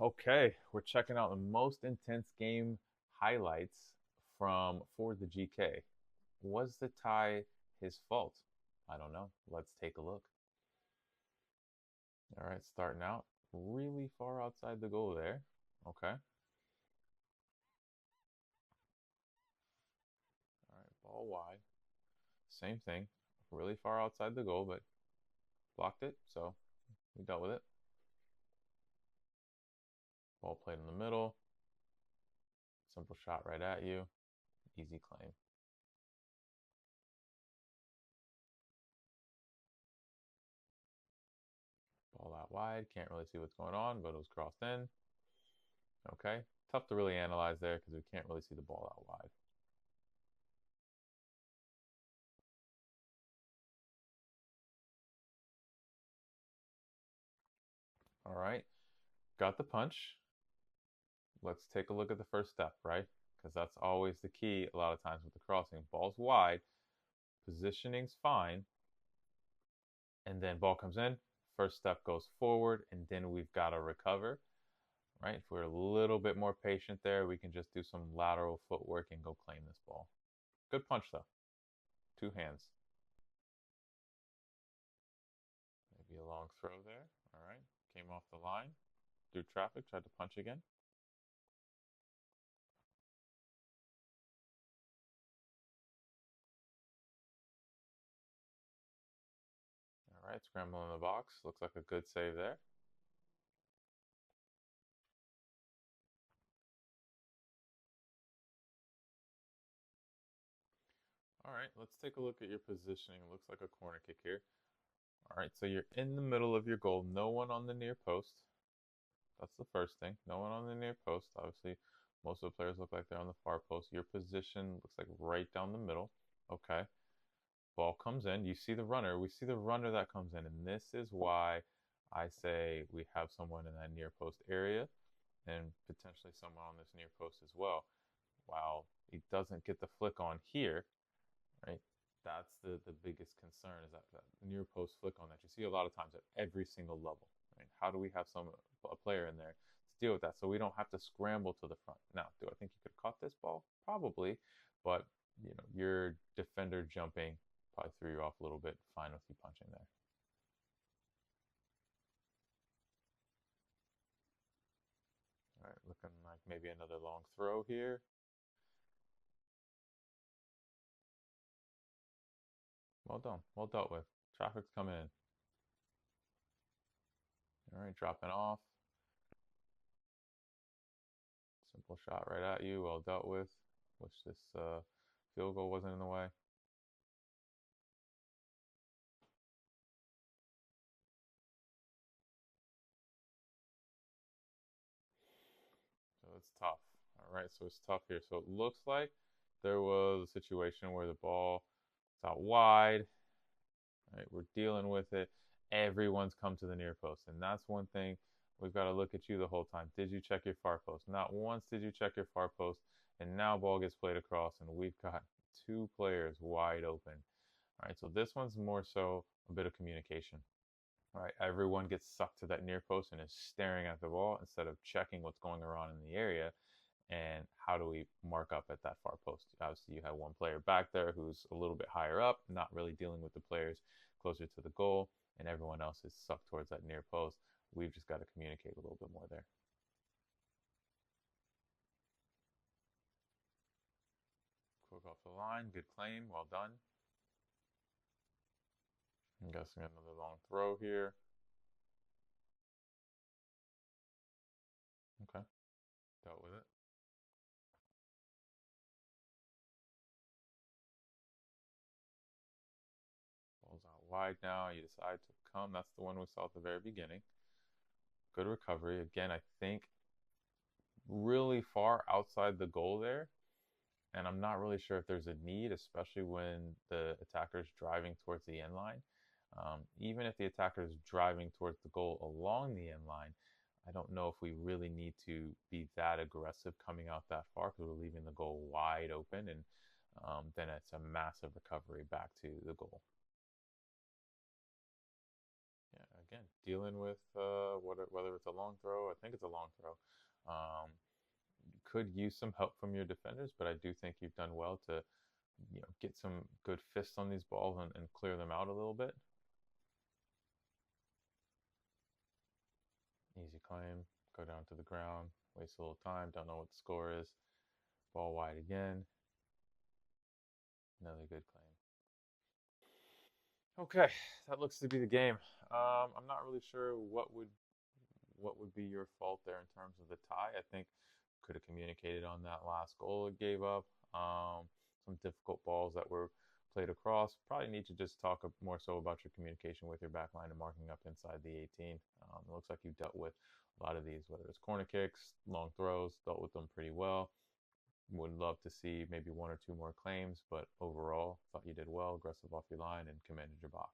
Okay, we're checking out the most intense game highlights from For the GK. Was the tie his fault? I don't know. Let's take a look. All right, starting out really far outside the goal there. Okay. All right, ball wide. Same thing. Really far outside the goal, but blocked it, so we dealt with it. Ball played in the middle. Simple shot right at you. Easy claim. Ball out wide. Can't really see what's going on, but it was crossed in. Okay. Tough to really analyze there because we can't really see the ball out wide. All right. Got the punch. Let's take a look at the first step, right? Because that's always the key a lot of times with the crossing. Ball's wide, positioning's fine, and then ball comes in. First step goes forward, and then we've got to recover, right? If we're a little bit more patient there, we can just do some lateral footwork and go claim this ball. Good punch, though. Two hands. Maybe a long throw there. All right. Came off the line. Through traffic, tried to punch again. All right. Scramble in the box. Looks like a good save there. All right, let's take a look at your positioning. It looks like a corner kick here. All right, so you're in the middle of your goal. No one on the near post. That's the first thing. No one on the near post. Obviously, most of the players look like they're on the far post. Your position looks like right down the middle. Okay. Ball comes in. You see the runner. We see the runner that comes in. And this is why I say we have someone in that near post area and potentially someone on this near post as well. While he doesn't get the flick on here, right? That's the biggest concern is that near post flick on that you see a lot of times at every single level. Right? How do we have a player in there to deal with that so we don't have to scramble to the front? Now, do I think you could have caught this ball? Probably, but your defender jumping probably threw you off a little bit. Fine with you punching there. All right, looking like maybe another long throw here. Well done, well dealt with. Traffic's coming in. All right, dropping off. Simple shot right at you. Well dealt with. Wish this field goal wasn't in the way. So it's tough. All right, so it's tough here. So it looks like there was a situation where the ball is out wide. Right, we're dealing with it. Everyone's come to the near post, and that's one thing we've got to look at you the whole time. Did you check your far post? Not once did you check your far post, and now ball gets played across, and we've got two players wide open. All right, so this one's more so a bit of communication. All right, everyone gets sucked to that near post and is staring at the ball instead of checking what's going around in the area and how do we mark up at that far post. Obviously, you have one player back there who's a little bit higher up, not really dealing with the players closer to the goal, and everyone else is sucked towards that near post. We've just got to communicate a little bit more there. Quick off the line, good claim, well done. I'm guessing another long throw here. Okay, dealt with it. Ball's out wide now. You decide to come. That's the one we saw at the very beginning. Good recovery. Again, I think really far outside the goal there. And I'm not really sure if there's a need, especially when the attacker is driving towards the end line. Even if the attacker is driving towards the goal along the end line, I don't know if we really need to be that aggressive coming out that far because we're leaving the goal wide open, and then it's a massive recovery back to the goal. Yeah, Again, dealing with whether it's a long throw. I think it's a long throw. You could use some help from your defenders, but I do think you've done well to get some good fists on these balls and clear them out a little bit. Easy claim. Go down to the ground. Waste a little time. Don't know what the score is. Ball wide again. Another good claim. Okay, that looks to be the game. I'm not really sure what would be your fault there in terms of the tie. I think could have communicated on that last goal it gave up. Some difficult balls that were played across. Probably need to just talk more so about your communication with your back line and marking up inside the 18. It looks like you dealt with a lot of these, whether it's corner kicks, long throws, dealt with them pretty well. Would love to see maybe one or two more claims, but overall, thought you did well, aggressive off your line, and commanded your box.